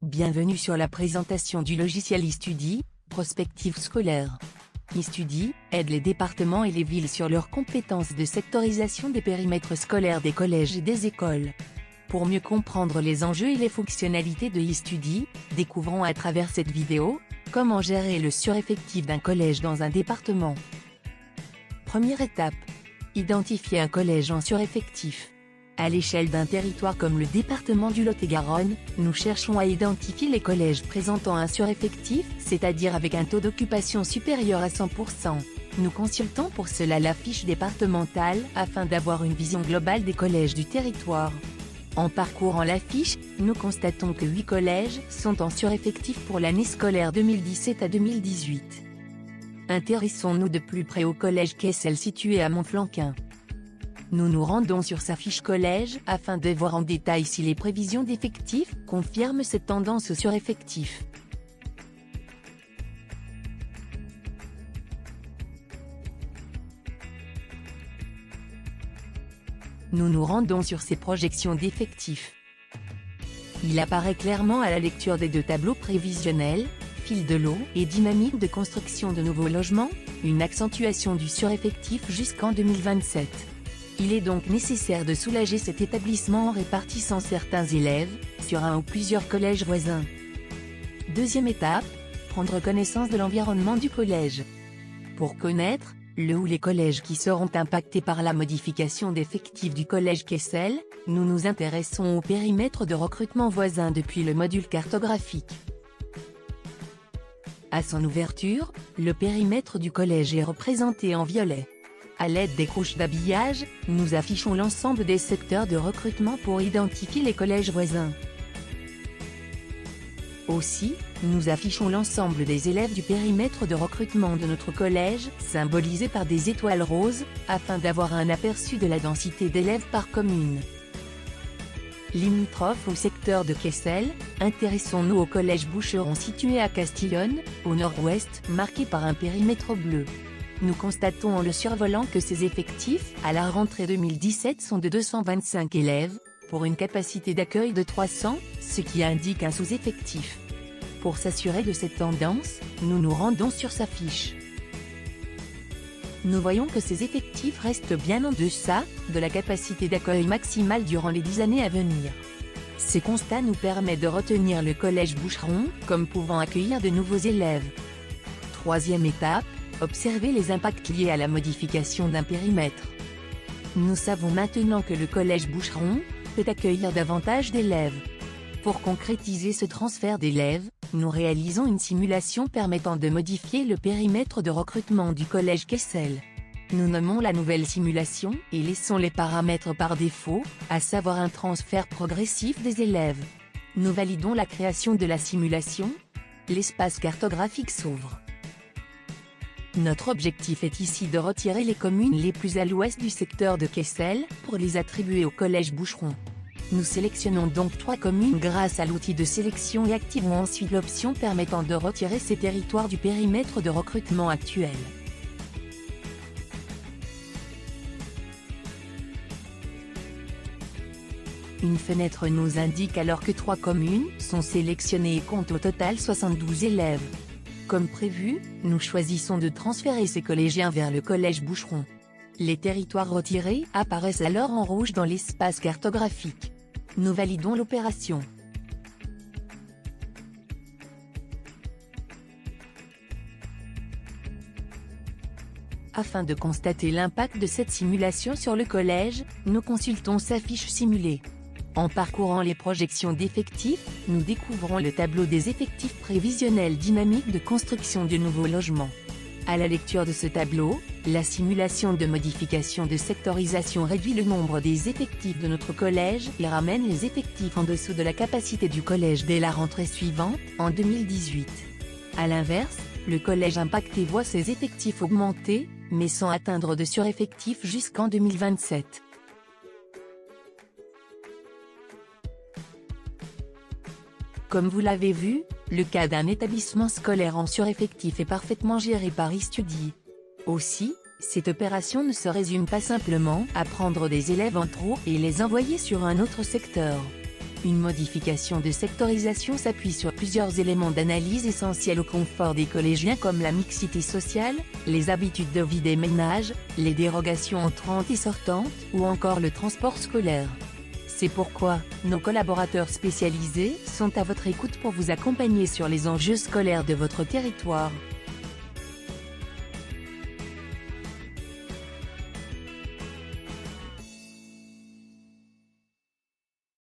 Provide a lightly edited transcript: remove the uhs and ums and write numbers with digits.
Bienvenue sur la présentation du logiciel eStudy, prospective scolaire. eStudy aide les départements et les villes sur leurs compétences de sectorisation des périmètres scolaires des collèges et des écoles. Pour mieux comprendre les enjeux et les fonctionnalités de eStudy, découvrons à travers cette vidéo, comment gérer le sureffectif d'un collège dans un département. Première étape. Identifier un collège en sureffectif. À l'échelle d'un territoire comme le département du Lot-et-Garonne, nous cherchons à identifier les collèges présentant un sureffectif, c'est-à-dire avec un taux d'occupation supérieur à 100%. Nous consultons pour cela la fiche départementale, afin d'avoir une vision globale des collèges du territoire. En parcourant la fiche, nous constatons que 8 collèges sont en sureffectif pour l'année scolaire 2017 à 2018. Intéressons-nous de plus près au collège Kessel situé à Montflanquin. Nous nous rendons sur sa fiche collège afin de voir en détail si les prévisions d'effectifs confirment cette tendance au sureffectif. Nous nous rendons sur ces projections d'effectifs. Il apparaît clairement à la lecture des deux tableaux prévisionnels, fil de l'eau et dynamique de construction de nouveaux logements, une accentuation du sureffectif jusqu'en 2027. Il est donc nécessaire de soulager cet établissement en répartissant certains élèves sur un ou plusieurs collèges voisins. Deuxième étape, prendre connaissance de l'environnement du collège. Pour connaître le ou les collèges qui seront impactés par la modification d'effectifs du collège Kessel, nous nous intéressons au périmètre de recrutement voisin depuis le module cartographique. À son ouverture, le périmètre du collège est représenté en violet. À l'aide des couches d'habillage, nous affichons l'ensemble des secteurs de recrutement pour identifier les collèges voisins. Aussi, nous affichons l'ensemble des élèves du périmètre de recrutement de notre collège, symbolisés par des étoiles roses, afin d'avoir un aperçu de la densité d'élèves par commune. Limitrophe au secteur de Kessel, intéressons-nous au collège Boucheron situé à Castillonne, au nord-ouest, marqué par un périmètre bleu. Nous constatons en le survolant que ses effectifs, à la rentrée 2017 sont de 225 élèves, pour une capacité d'accueil de 300, ce qui indique un sous-effectif. Pour s'assurer de cette tendance, nous nous rendons sur sa fiche. Nous voyons que ces effectifs restent bien en deçà de la capacité d'accueil maximale durant les 10 années à venir. Ces constats nous permettent de retenir le collège Boucheron comme pouvant accueillir de nouveaux élèves. Troisième étape, observer les impacts liés à la modification d'un périmètre. Nous savons maintenant que le collège Boucheron peut accueillir davantage d'élèves. Pour concrétiser ce transfert d'élèves, nous réalisons une simulation permettant de modifier le périmètre de recrutement du collège Kessel. Nous nommons la nouvelle simulation et laissons les paramètres par défaut, à savoir un transfert progressif des élèves. Nous validons la création de la simulation. L'espace cartographique s'ouvre. Notre objectif est ici de retirer les communes les plus à l'ouest du secteur de Kessel, pour les attribuer au collège Boucheron. Nous sélectionnons donc 3 communes grâce à l'outil de sélection et activons ensuite l'option permettant de retirer ces territoires du périmètre de recrutement actuel. Une fenêtre nous indique alors que 3 communes sont sélectionnées et comptent au total 72 élèves. Comme prévu, nous choisissons de transférer ces collégiens vers le collège Boucheron. Les territoires retirés apparaissent alors en rouge dans l'espace cartographique. Nous validons l'opération. Afin de constater l'impact de cette simulation sur le collège, nous consultons sa fiche simulée. En parcourant les projections d'effectifs, nous découvrons le tableau des effectifs prévisionnels dynamiques de construction de nouveaux logements. À la lecture de ce tableau, la simulation de modification de sectorisation réduit le nombre des effectifs de notre collège et ramène les effectifs en dessous de la capacité du collège dès la rentrée suivante, en 2018. A l'inverse, le collège impacté voit ses effectifs augmenter, mais sans atteindre de sureffectif jusqu'en 2027. Comme vous l'avez vu, le cas d'un établissement scolaire en sureffectif est parfaitement géré par eStudy. Aussi, cette opération ne se résume pas simplement à prendre des élèves en trop et les envoyer sur un autre secteur. Une modification de sectorisation s'appuie sur plusieurs éléments d'analyse essentiels au confort des collégiens comme la mixité sociale, les habitudes de vie des ménages, les dérogations entrantes et sortantes, ou encore le transport scolaire. C'est pourquoi, nos collaborateurs spécialisés sont à votre écoute pour vous accompagner sur les enjeux scolaires de votre territoire.